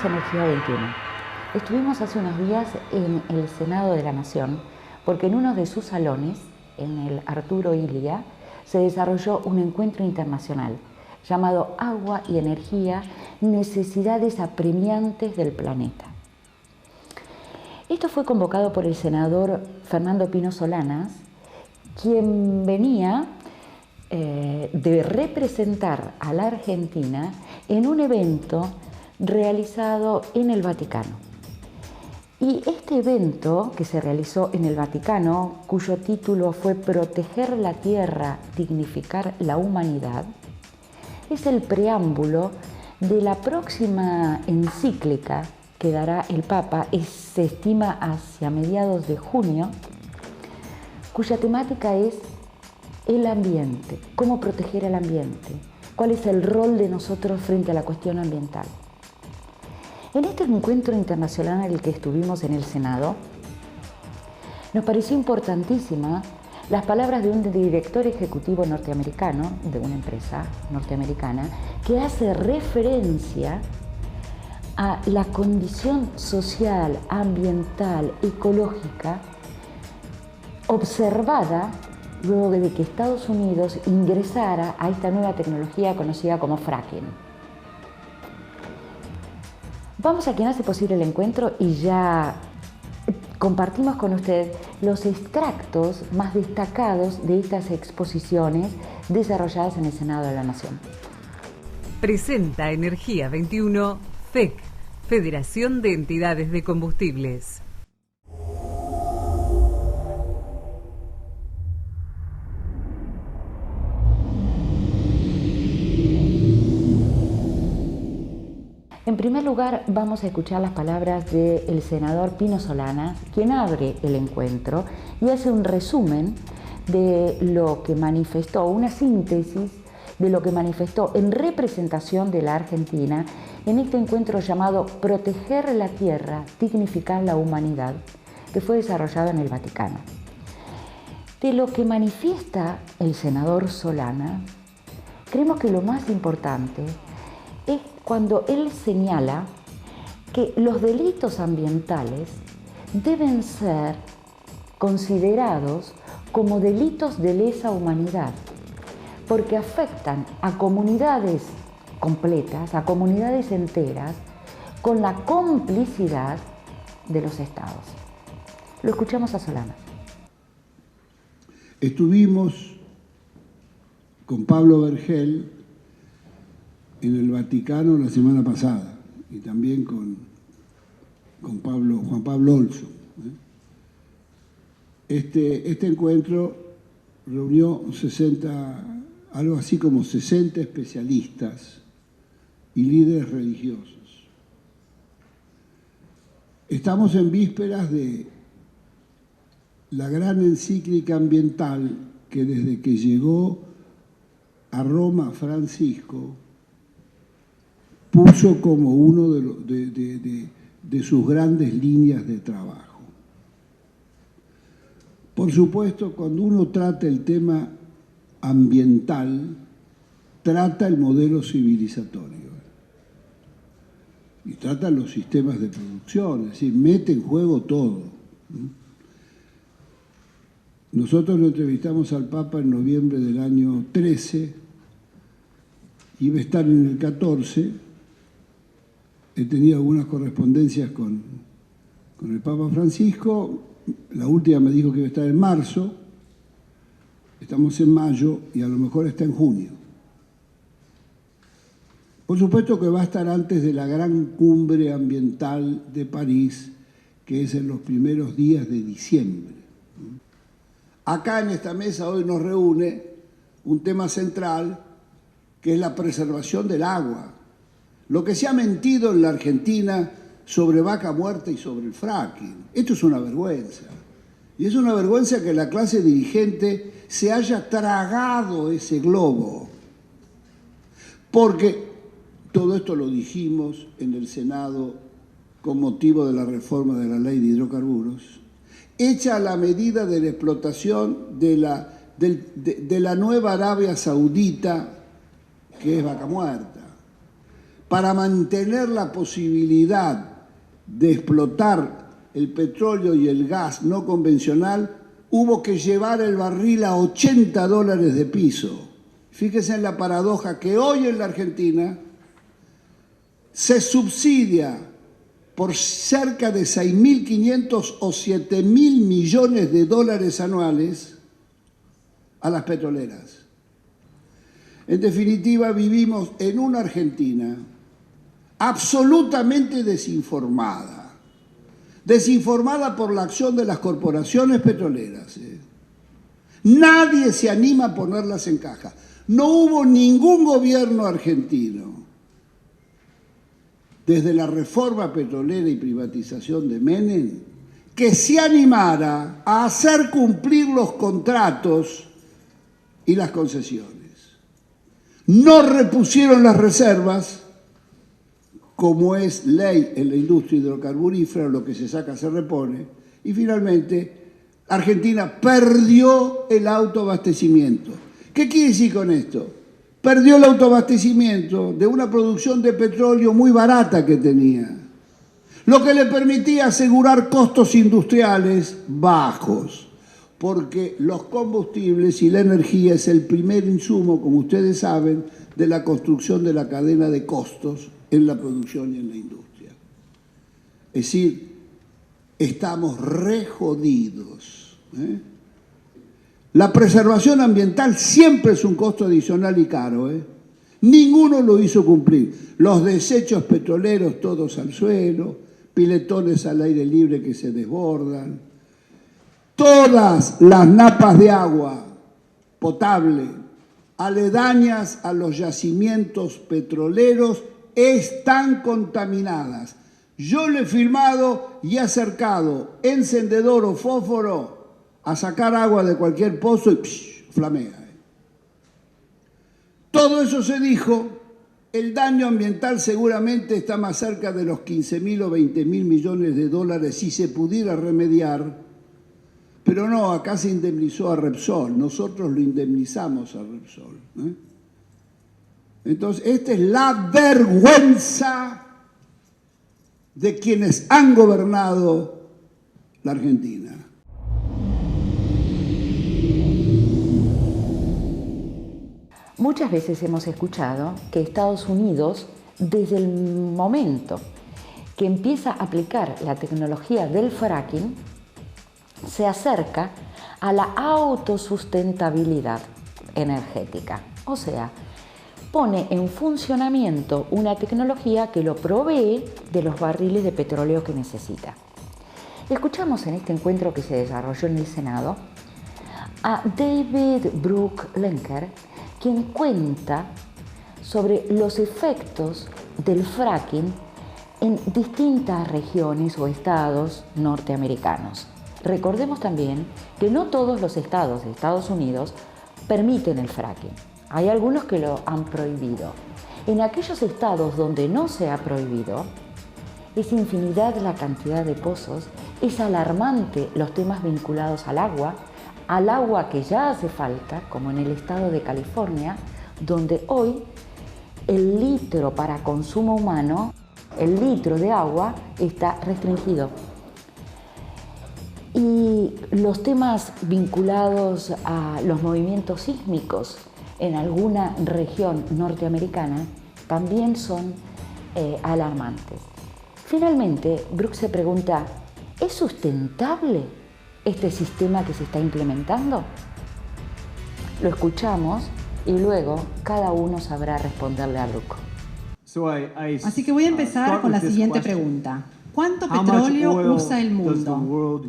Bienvenidos a Energía 21. Estuvimos hace unos días en el Senado de la Nación porque en uno de sus salones, en el Arturo Illia, se desarrolló un encuentro internacional llamado Agua y Energía, necesidades apremiantes del planeta. Esto fue convocado por el senador Fernando Pino Solanas, quien venía de representar a la Argentina en un evento realizado en el Vaticano. Y este evento que se realizó en el Vaticano, cuyo título fue Proteger la Tierra, dignificar la humanidad, es el preámbulo de la próxima encíclica que dará el Papa, se estima hacia mediados de junio, cuya temática es el ambiente, cómo proteger el ambiente, cuál es el rol de nosotros frente a la cuestión ambiental. En este encuentro internacional en el que estuvimos en el Senado, nos pareció importantísima las palabras de un director ejecutivo norteamericano, de una empresa norteamericana, que hace referencia a la condición social, ambiental, ecológica, observada luego de que Estados Unidos ingresara a esta nueva tecnología conocida como fracking. Vamos a quien hace posible el encuentro y ya compartimos con usted los extractos más destacados de estas exposiciones desarrolladas en el Senado de la Nación. Presenta Energía 21, FEC, Federación de Entidades de Combustibles. En primer lugar, vamos a escuchar las palabras del senador Pino Solanas, quien abre el encuentro y hace un resumen de lo que manifestó, una síntesis de lo que manifestó en representación de la Argentina en este encuentro llamado Proteger la Tierra, dignificar la humanidad, que fue desarrollado en el Vaticano. De lo que manifiesta el senador Solanas, creemos que lo más importante es cuando él señala que los delitos ambientales deben ser considerados como delitos de lesa humanidad, porque afectan a comunidades completas, a comunidades enteras, con la complicidad de los estados. Lo escuchamos a Solanas. Estuvimos con Pablo Vergel en el Vaticano la semana pasada y también con Juan Pablo Olso. Este encuentro reunió algo así como 60 especialistas y líderes religiosos. Estamos en vísperas de la gran encíclica ambiental que desde que llegó a Roma Francisco puso como uno de sus grandes líneas de trabajo. Por supuesto, cuando uno trata el tema ambiental, trata el modelo civilizatorio y trata los sistemas de producción, es decir, mete en juego todo. Nosotros lo entrevistamos al Papa en noviembre del año 13, iba a estar en el 14. He tenido algunas correspondencias con el Papa Francisco. La última me dijo que iba a estar en marzo. Estamos en mayo y a lo mejor está en junio. Por supuesto que va a estar antes de la gran cumbre ambiental de París, que es en los primeros días de diciembre. Acá en esta mesa hoy nos reúne un tema central, que es la preservación del agua. Lo que se ha mentido en la Argentina sobre Vaca Muerta y sobre el fracking. Esto es una vergüenza. Y es una vergüenza que la clase dirigente se haya tragado ese globo. Porque todo esto lo dijimos en el Senado con motivo de la reforma de la ley de hidrocarburos, hecha a la medida de la explotación de la nueva Arabia Saudita, que es Vaca Muerta. para mantener la posibilidad de explotar el petróleo y el gas no convencional, hubo que llevar el barril a $80 de piso. Fíjese en la paradoja que hoy en la Argentina se subsidia por cerca de 6.500 o 7.000 millones de dólares anuales a las petroleras. En definitiva, vivimos en una Argentina absolutamente desinformada. Desinformada por la acción de las corporaciones petroleras. Nadie se anima a ponerlas en caja. No hubo ningún gobierno argentino, desde la reforma petrolera y privatización de Menem, que se animara a hacer cumplir los contratos y las concesiones. No repusieron las reservas, como es ley en la industria hidrocarburífera, lo que se saca se repone, y finalmente Argentina perdió el autoabastecimiento. ¿Qué quiere decir con esto? Perdió el autoabastecimiento de una producción de petróleo muy barata que tenía, lo que le permitía asegurar costos industriales bajos, porque los combustibles y la energía es el primer insumo, como ustedes saben, de la construcción de la cadena de costos en la producción y en la industria. Es decir, estamos re jodidos, ¿eh? La preservación ambiental siempre es un costo adicional y caro, ¿eh? Ninguno lo hizo cumplir. Los desechos petroleros todos al suelo, piletones al aire libre que se desbordan, todas las napas de agua potable aledañas a los yacimientos petroleros están contaminadas. Yo le he filmado y he acercado encendedor o fósforo a sacar agua de cualquier pozo y flamea. Todo eso se dijo, el daño ambiental seguramente está más cerca de los 15.000 o 20.000 millones de dólares si se pudiera remediar, pero no, acá se indemnizó a Repsol, nosotros lo indemnizamos a Repsol, ¿eh? Entonces, esta es la vergüenza de quienes han gobernado la Argentina. Muchas veces hemos escuchado que Estados Unidos, desde el momento que empieza a aplicar la tecnología del fracking, se acerca a la autosustentabilidad energética. O sea, pone en funcionamiento una tecnología que lo provee de los barriles de petróleo que necesita. Escuchamos en este encuentro que se desarrolló en el Senado a David Brooke Lenker, quien cuenta sobre los efectos del fracking en distintas regiones o estados norteamericanos. Recordemos también que no todos los estados de Estados Unidos permiten el fracking. Hay algunos que lo han prohibido. En aquellos estados donde no se ha prohibido, es infinidad la cantidad de pozos, es alarmante los temas vinculados al agua que ya hace falta, como en el estado de California, donde hoy el litro para consumo humano, el litro de agua está restringido. Y los temas vinculados a los movimientos sísmicos en alguna región norteamericana también son alarmantes. Finalmente, Brooke se pregunta, ¿es sustentable este sistema que se está implementando? Lo escuchamos y luego cada uno sabrá responderle a Brooke. Así que voy a empezar con la siguiente pregunta. ¿Cuánto petróleo usa el mundo?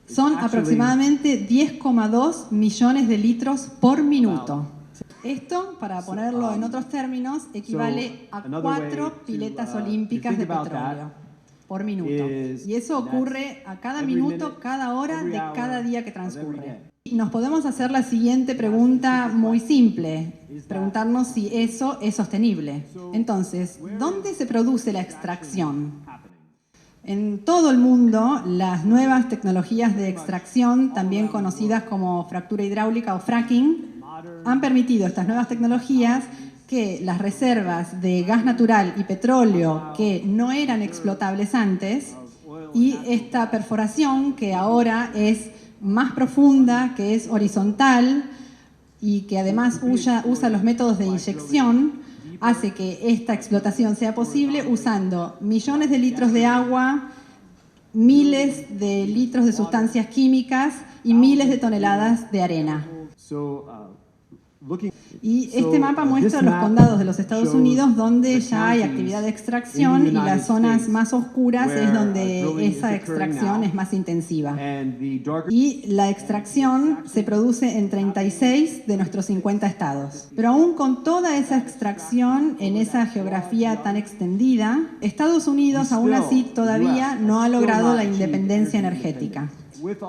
Son aproximadamente 10,2 millones de litros por minuto. Esto, para ponerlo en otros términos, equivale a 4 piletas olímpicas de petróleo por minuto. Y eso ocurre a cada minuto, cada hora de cada día que transcurre. Nos podemos hacer la siguiente pregunta muy simple, preguntarnos si eso es sostenible. Entonces, ¿dónde se produce la extracción? En todo el mundo, las nuevas tecnologías de extracción, también conocidas como fractura hidráulica o fracking, han permitido estas nuevas tecnologías que las reservas de gas natural y petróleo que no eran explotables antes, y esta perforación que ahora es más profunda, que es horizontal y que además usa los métodos de inyección, hace que esta explotación sea posible usando millones de litros de agua, miles de litros de sustancias químicas y miles de toneladas de arena. Y este mapa muestra los condados de los Estados Unidos donde ya hay actividad de extracción y las zonas más oscuras es donde esa extracción es más intensiva. Y la extracción se produce en 36 de nuestros 50 estados. Pero aún con toda esa extracción en esa geografía tan extendida, Estados Unidos aún así todavía no ha logrado la independencia energética.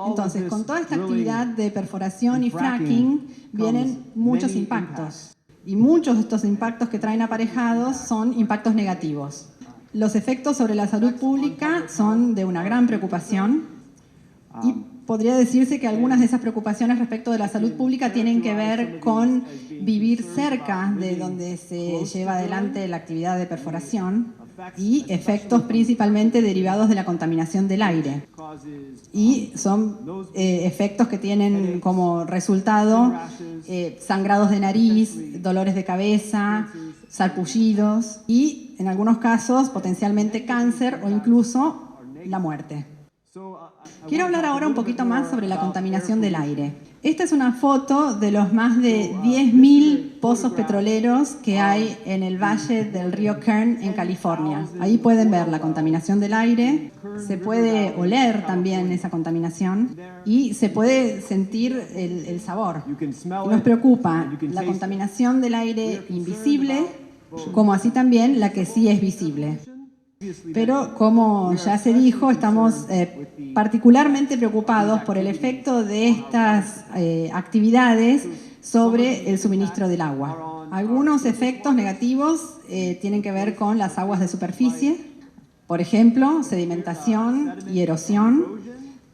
Entonces, con toda esta actividad de perforación y fracking vienen muchos impactos. Y muchos de estos impactos que traen aparejados son impactos negativos. Los efectos sobre la salud pública son de una gran preocupación y podría decirse que algunas de esas preocupaciones respecto de la salud pública tienen que ver con vivir cerca de donde se lleva adelante la actividad de perforación y efectos principalmente derivados de la contaminación del aire. Y son efectos que tienen como resultado sangrados de nariz, dolores de cabeza, sarpullidos y, en algunos casos, potencialmente cáncer o incluso la muerte. Quiero hablar ahora un poquito más sobre la contaminación del aire. Esta es una foto de los más de 10.000 pozos petroleros que hay en el valle del río Kern en California. Ahí pueden ver la contaminación del aire, se puede oler también esa contaminación y se puede sentir el sabor. Y nos preocupa la contaminación del aire invisible, como así también la que sí es visible. Pero, como ya se dijo, estamos particularmente preocupados por el efecto de estas actividades sobre el suministro del agua. Algunos efectos negativos tienen que ver con las aguas de superficie, por ejemplo, sedimentación y erosión,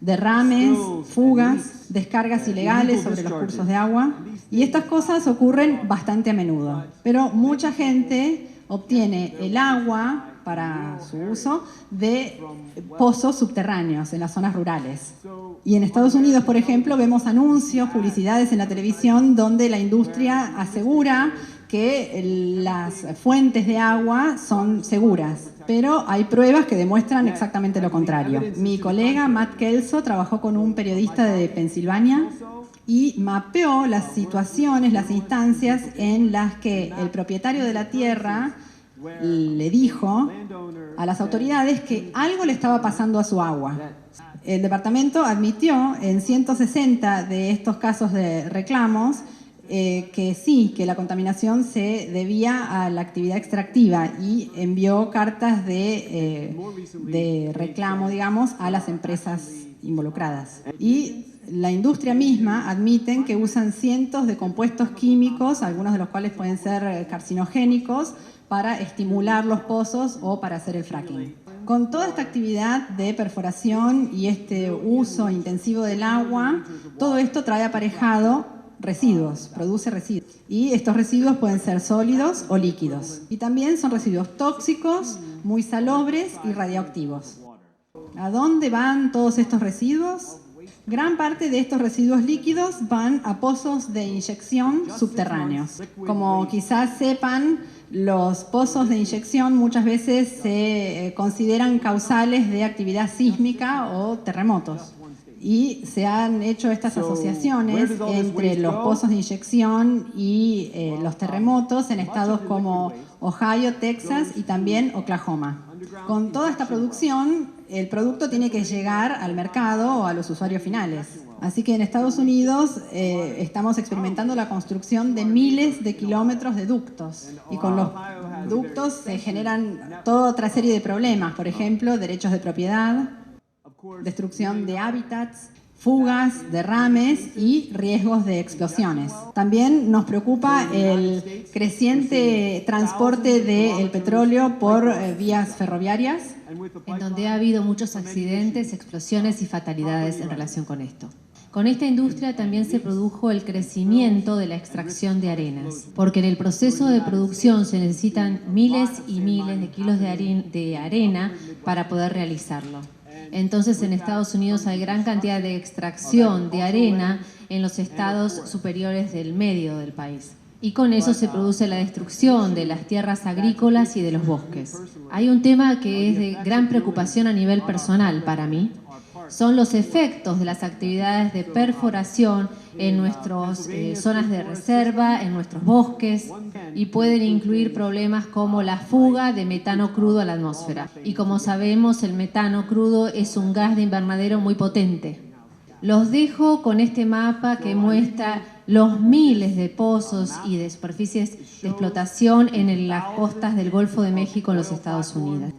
derrames, fugas, descargas ilegales sobre los cursos de agua, y estas cosas ocurren bastante a menudo. Pero mucha gente obtiene el agua para su uso de pozos subterráneos en las zonas rurales. Y en Estados Unidos, por ejemplo, vemos anuncios, publicidades en la televisión donde la industria asegura que las fuentes de agua son seguras, pero hay pruebas que demuestran exactamente lo contrario. Mi colega Matt Kelso trabajó con un periodista de Pensilvania y mapeó las situaciones, las instancias en las que el propietario de la tierra le dijo a las autoridades que algo le estaba pasando a su agua. El departamento admitió en 160 de estos casos de reclamos que sí, que la contaminación se debía a la actividad extractiva y envió cartas de reclamo, digamos, a las empresas involucradas. Y la industria misma admiten que usan cientos de compuestos químicos, algunos de los cuales pueden ser carcinogénicos, para estimular los pozos o para hacer el fracking. Con toda esta actividad de perforación y este uso intensivo del agua, todo esto trae aparejado residuos, produce residuos. Y estos residuos pueden ser sólidos o líquidos. Y también son residuos tóxicos, muy salobres y radioactivos. ¿A dónde van todos estos residuos? Gran parte de estos residuos líquidos van a pozos de inyección subterráneos. Como quizás sepan, los pozos de inyección muchas veces se consideran causales de actividad sísmica o terremotos. Y se han hecho estas asociaciones entre los pozos de inyección y los terremotos en estados como Ohio, Texas y también Oklahoma. Con toda esta producción, el producto tiene que llegar al mercado o a los usuarios finales. Así que en Estados Unidos estamos experimentando la construcción de miles de kilómetros de ductos. Y con los ductos se generan toda otra serie de problemas, por ejemplo, derechos de propiedad, destrucción de hábitats, fugas, derrames y riesgos de explosiones. También nos preocupa el creciente transporte del petróleo por vías ferroviarias, en donde ha habido muchos accidentes, explosiones y fatalidades en relación con esto. Con esta industria también se produjo el crecimiento de la extracción de arenas, porque en el proceso de producción se necesitan miles y miles de kilos de arena para poder realizarlo. Entonces en Estados Unidos hay gran cantidad de extracción de arena en los estados superiores del medio del país. Y con eso se produce la destrucción de las tierras agrícolas y de los bosques. Hay un tema que es de gran preocupación a nivel personal para mí. Son los efectos de las actividades de perforación en nuestras zonas de reserva, en nuestros bosques, y pueden incluir problemas como la fuga de metano crudo a la atmósfera. Y como sabemos, el metano crudo es un gas de invernadero muy potente. Los dejo con este mapa que muestra los miles de pozos y de superficies de explotación en las costas del Golfo de México en los Estados Unidos.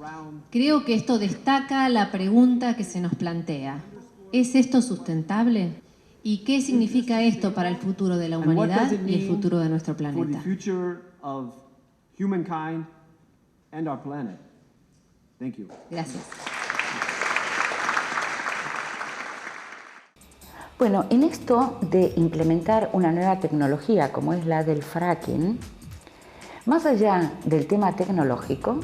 Creo que esto destaca la pregunta que se nos plantea. ¿Es esto sustentable? ¿Y qué significa esto para el futuro de la humanidad y el futuro de nuestro planeta? Gracias. Bueno, en esto de implementar una nueva tecnología como es la del fracking, más allá del tema tecnológico,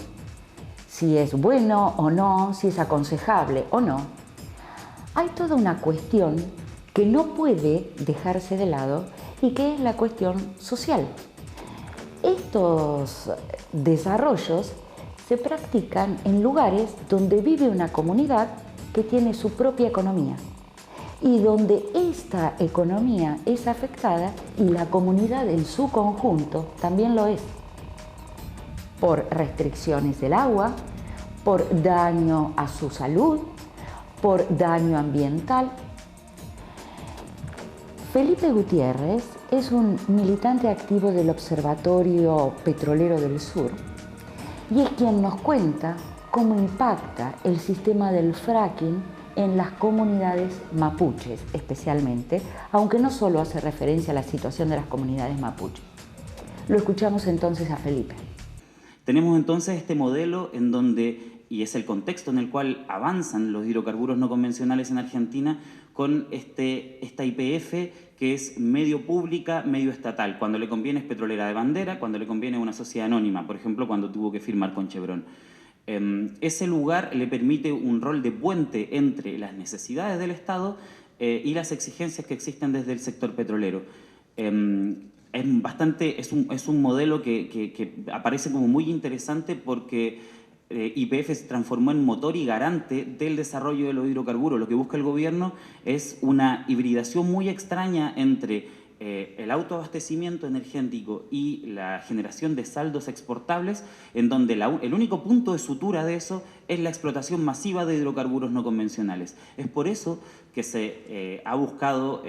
si es bueno o no, si es aconsejable o no, hay toda una cuestión que no puede dejarse de lado y que es la cuestión social. Estos desarrollos se practican en lugares donde vive una comunidad que tiene su propia economía y donde esta economía es afectada y la comunidad en su conjunto también lo es, por restricciones del agua, por daño a su salud, por daño ambiental. Felipe Gutiérrez es un militante activo del Observatorio Petrolero del Sur y es quien nos cuenta cómo impacta el sistema del fracking en las comunidades mapuches especialmente, aunque no solo hace referencia a la situación de las comunidades mapuches. Lo escuchamos entonces a Felipe. Tenemos entonces este modelo en donde, y es el contexto en el cual avanzan los hidrocarburos no convencionales en Argentina, con esta YPF que es medio pública, medio estatal. Cuando le conviene es petrolera de bandera, cuando le conviene es una sociedad anónima, por ejemplo, cuando tuvo que firmar con Chevron. Ese lugar le permite un rol de puente entre las necesidades del Estado y las exigencias que existen desde el sector petrolero. Es un modelo que aparece como muy interesante porque YPF se transformó en motor y garante del desarrollo de los hidrocarburos. Lo que busca el gobierno es una hibridación muy extraña entre el autoabastecimiento energético y la generación de saldos exportables, en donde el único punto de sutura de eso es la explotación masiva de hidrocarburos no convencionales. Es por eso que se ha buscado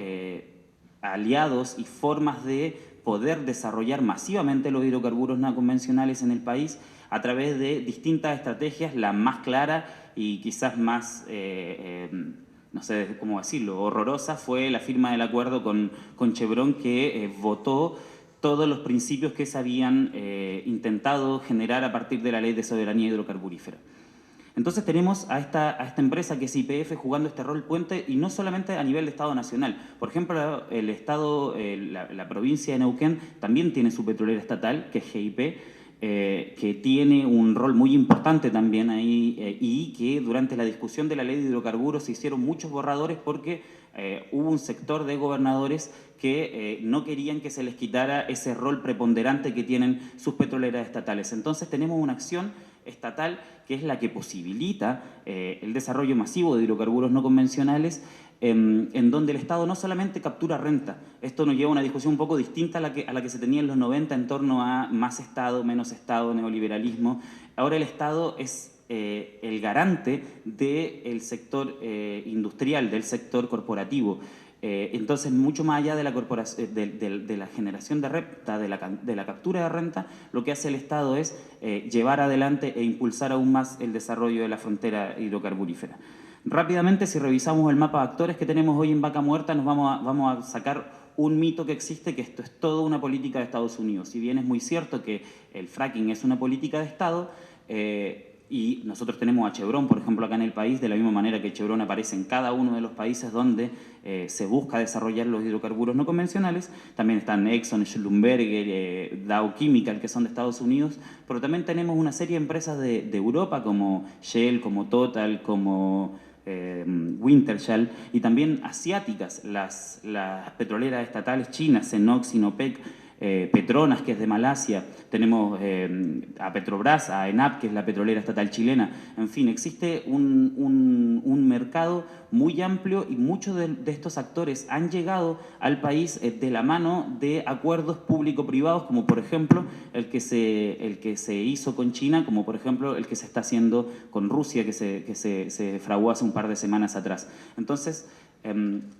aliados y formas de poder desarrollar masivamente los hidrocarburos no convencionales en el país a través de distintas estrategias. La más clara y quizás más no sé cómo decirlo, horrorosa, fue la firma del acuerdo con Chevron, que votó todos los principios que se habían intentado generar a partir de la Ley de Soberanía Hidrocarburífera. Entonces tenemos a esta empresa que es YPF jugando este rol puente, y no solamente a nivel de Estado nacional. Por ejemplo, el Estado, la provincia de Neuquén también tiene su petrolera estatal, que es GIP, que tiene un rol muy importante también ahí y que durante la discusión de la ley de hidrocarburos se hicieron muchos borradores porque hubo un sector de gobernadores que no querían que se les quitara ese rol preponderante que tienen sus petroleras estatales. Entonces tenemos una acción estatal que es la que posibilita el desarrollo masivo de hidrocarburos no convencionales, en donde el Estado no solamente captura renta. Esto nos lleva a una discusión un poco distinta a la que se tenía en los 90 en torno a más Estado, menos Estado, neoliberalismo. Ahora el Estado es el garante del sector industrial, del sector corporativo. Entonces, mucho más allá de la generación de renta, de la captura de renta, lo que hace el Estado es llevar adelante e impulsar aún más el desarrollo de la frontera hidrocarburífera. Rápidamente, si revisamos el mapa de actores que tenemos hoy en Vaca Muerta, nos vamos a sacar un mito que existe, que esto es toda una política de Estados Unidos. Si bien es muy cierto que el fracking es una política de Estado, y nosotros tenemos a Chevron, por ejemplo, acá en el país, de la misma manera que Chevron aparece en cada uno de los países donde se busca desarrollar los hidrocarburos no convencionales. También están Exxon, Schlumberger, Dow Chemical, que son de Estados Unidos, pero también tenemos una serie de empresas de Europa como Shell, como Total, como Wintershall, y también asiáticas, las petroleras estatales chinas, CNOOC, Sinopec, Petronas, que es de Malasia, tenemos a Petrobras, a ENAP, que es la petrolera estatal chilena. En fin, existe un mercado muy amplio y muchos de estos actores han llegado al país de la mano de acuerdos público-privados, como por ejemplo el que se hizo con China, como por ejemplo el que se está haciendo con Rusia, que se fraguó hace un par de semanas atrás. Entonces,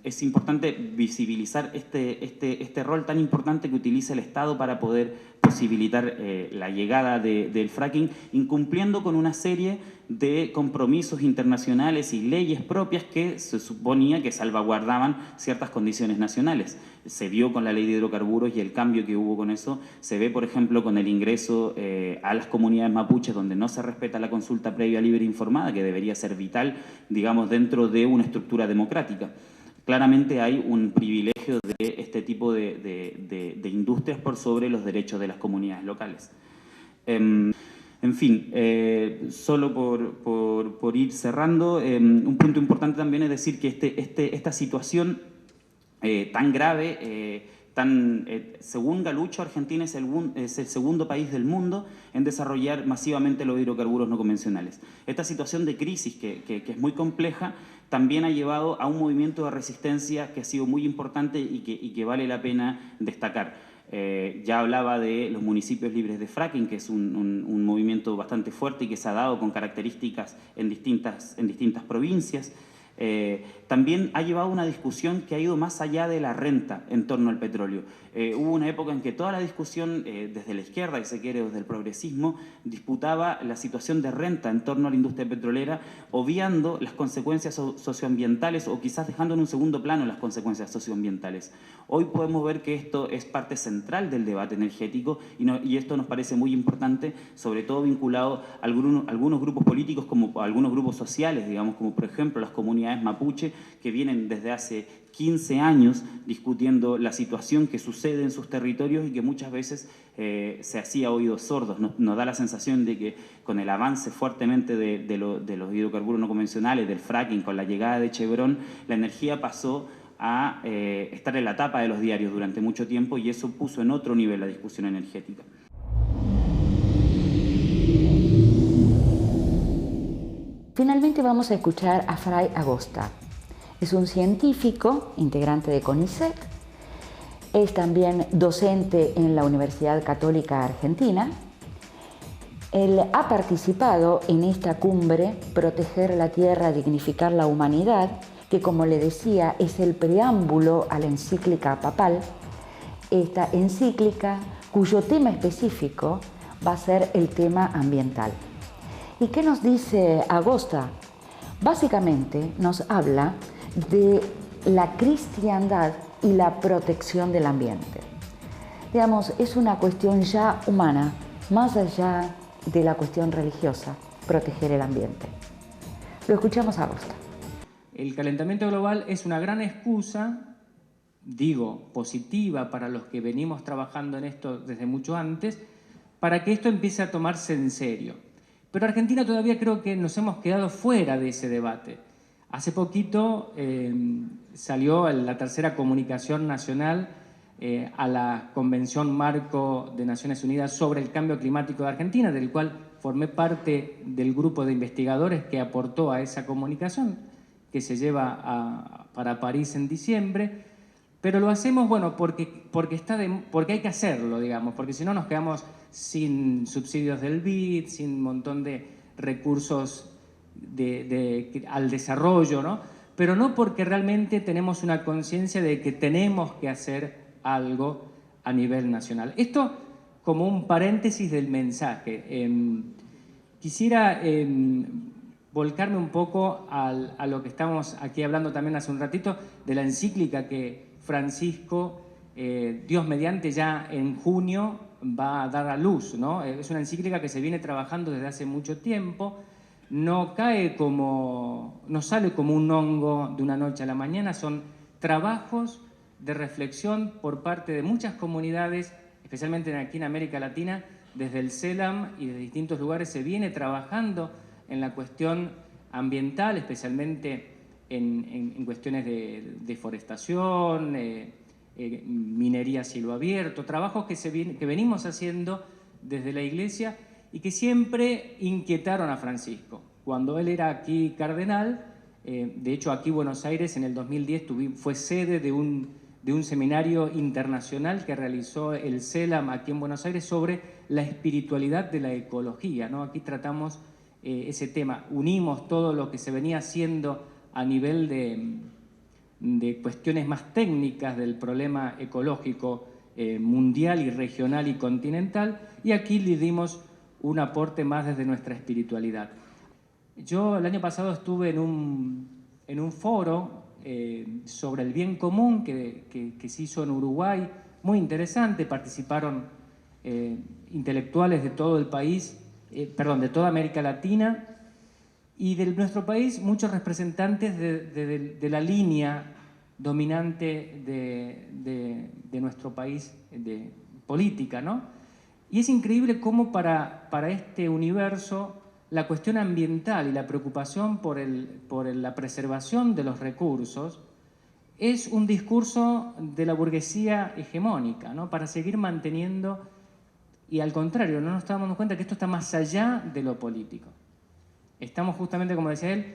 es importante visibilizar este rol tan importante que utiliza el Estado para poder posibilitar la llegada del fracking, incumpliendo con una serie de compromisos internacionales y leyes propias que se suponía que salvaguardaban ciertas condiciones nacionales. Se vio con la ley de hidrocarburos y el cambio que hubo con eso. Se ve, por ejemplo, con el ingreso a las comunidades mapuches, donde no se respeta la consulta previa, libre e informada, que debería ser vital, digamos, dentro de una estructura democrática. Claramente hay un privilegio de este tipo de industrias por sobre los derechos de las comunidades locales. En fin, solo por ir cerrando, un punto importante también es decir que esta situación tan grave, según Galucho, Argentina es el segundo país del mundo en desarrollar masivamente los hidrocarburos no convencionales. Esta situación de crisis, que es muy compleja, también ha llevado a un movimiento de resistencia que ha sido muy importante y que vale la pena destacar. Ya hablaba de los municipios libres de fracking, que es un movimiento bastante fuerte y que se ha dado con características en distintas provincias. También ha llevado una discusión que ha ido más allá de la renta en torno al petróleo. Hubo una época en que toda la discusión, desde la izquierda, y se quiere, desde el progresismo, disputaba la situación de renta en torno a la industria petrolera, obviando las consecuencias socioambientales o quizás dejando en un segundo plano las consecuencias socioambientales. Hoy podemos ver que esto es parte central del debate energético y esto nos parece muy importante, sobre todo vinculado a algunos grupos políticos, como a algunos grupos sociales, digamos, como por ejemplo las comunidades mapuche, que vienen desde hace 15 años discutiendo la situación que sucede en sus territorios y que muchas veces se hacía oídos sordos. Nos da la sensación de que con el avance fuertemente de los hidrocarburos no convencionales, del fracking, con la llegada de Chevron, la energía pasó a estar en la tapa de los diarios durante mucho tiempo y eso puso en otro nivel la discusión energética. Finalmente vamos a escuchar a Fray Agosta. Es un científico, integrante de CONICET, es también docente en la Universidad Católica Argentina. Él ha participado en esta cumbre, Proteger la Tierra, Dignificar la Humanidad, que como le decía es el preámbulo a la encíclica papal, esta encíclica cuyo tema específico va a ser el tema ambiental. ¿Y qué nos dice Agosta? Básicamente nos habla de la cristiandad y la protección del ambiente. Digamos, es una cuestión ya humana, más allá de la cuestión religiosa, proteger el ambiente. Lo escuchamos a Agosta. El calentamiento global es una gran excusa, digo, positiva para los que venimos trabajando en esto desde mucho antes, para que esto empiece a tomarse en serio. Pero Argentina todavía creo que nos hemos quedado fuera de ese debate. Hace poquito salió la tercera comunicación nacional a la Convención Marco de Naciones Unidas sobre el Cambio Climático de Argentina, del cual formé parte del grupo de investigadores que aportó a esa comunicación, que se lleva para París en diciembre. Pero lo hacemos, bueno, porque hay que hacerlo, digamos, porque si no nos quedamos sin subsidios del BID, sin un montón de recursos al desarrollo, ¿no? Pero no porque realmente tenemos una conciencia de que tenemos que hacer algo a nivel nacional. Esto como un paréntesis del mensaje. Quisiera volcarme un poco a lo que estamos aquí hablando también hace un ratito, de la encíclica que Francisco, Dios mediante, ya en junio va a dar a luz, ¿no? Es una encíclica que se viene trabajando desde hace mucho tiempo, no sale como un hongo de una noche a la mañana, son trabajos de reflexión por parte de muchas comunidades, especialmente aquí en América Latina. Desde el CELAM y de distintos lugares se viene trabajando en la cuestión ambiental, especialmente en cuestiones de deforestación, minería a cielo abierto, trabajos que venimos haciendo desde la Iglesia y que siempre inquietaron a Francisco. Cuando él era aquí cardenal, de hecho aquí Buenos Aires en el 2010 fue sede de un seminario internacional que realizó el CELAM aquí en Buenos Aires sobre la espiritualidad de la ecología, ¿no? Aquí tratamos ese tema, unimos todo lo que se venía haciendo a nivel de cuestiones más técnicas del problema ecológico mundial y regional y continental, y aquí le dimos un aporte más desde nuestra espiritualidad. Yo el año pasado estuve en un foro sobre el bien común que se hizo en Uruguay, muy interesante, participaron intelectuales de todo el país, de toda América Latina, y de nuestro país muchos representantes de la línea dominante de nuestro país de política, ¿no? Y es increíble cómo para este universo la cuestión ambiental y la preocupación por la preservación de los recursos es un discurso de la burguesía hegemónica, ¿no? Para seguir manteniendo, y al contrario, no nos estamos dando cuenta que esto está más allá de lo político. Estamos justamente, como decía él,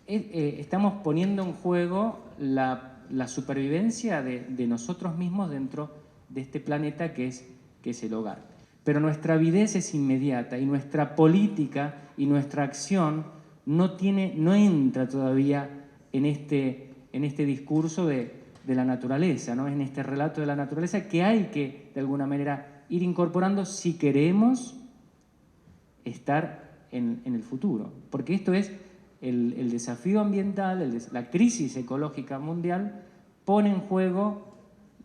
estamos poniendo en juego la supervivencia de nosotros mismos dentro de este planeta que es el hogar. Pero nuestra avidez es inmediata y nuestra política y nuestra acción no entra todavía en este discurso de la naturaleza, ¿no? En este relato de la naturaleza que hay que, de alguna manera, ir incorporando si queremos estar en el futuro. Porque esto es el desafío ambiental, la crisis ecológica mundial, pone en juego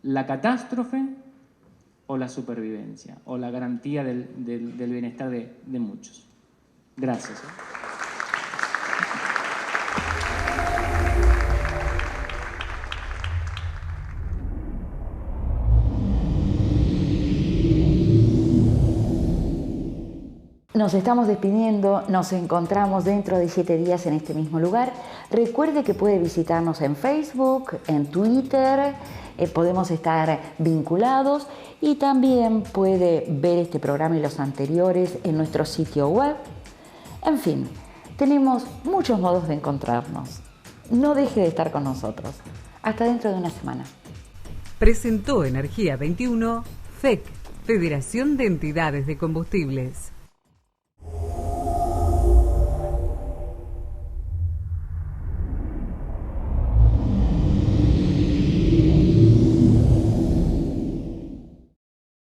la catástrofe o la supervivencia, o la garantía del bienestar de muchos. Gracias. Nos estamos despidiendo, nos encontramos dentro de 7 días en este mismo lugar. Recuerde que puede visitarnos en Facebook, en Twitter, podemos estar vinculados y también puede ver este programa y los anteriores en nuestro sitio web. En fin, tenemos muchos modos de encontrarnos. No deje de estar con nosotros. Hasta dentro de una semana. Presentó Energía 21, FEC, Federación de Entidades de Combustibles.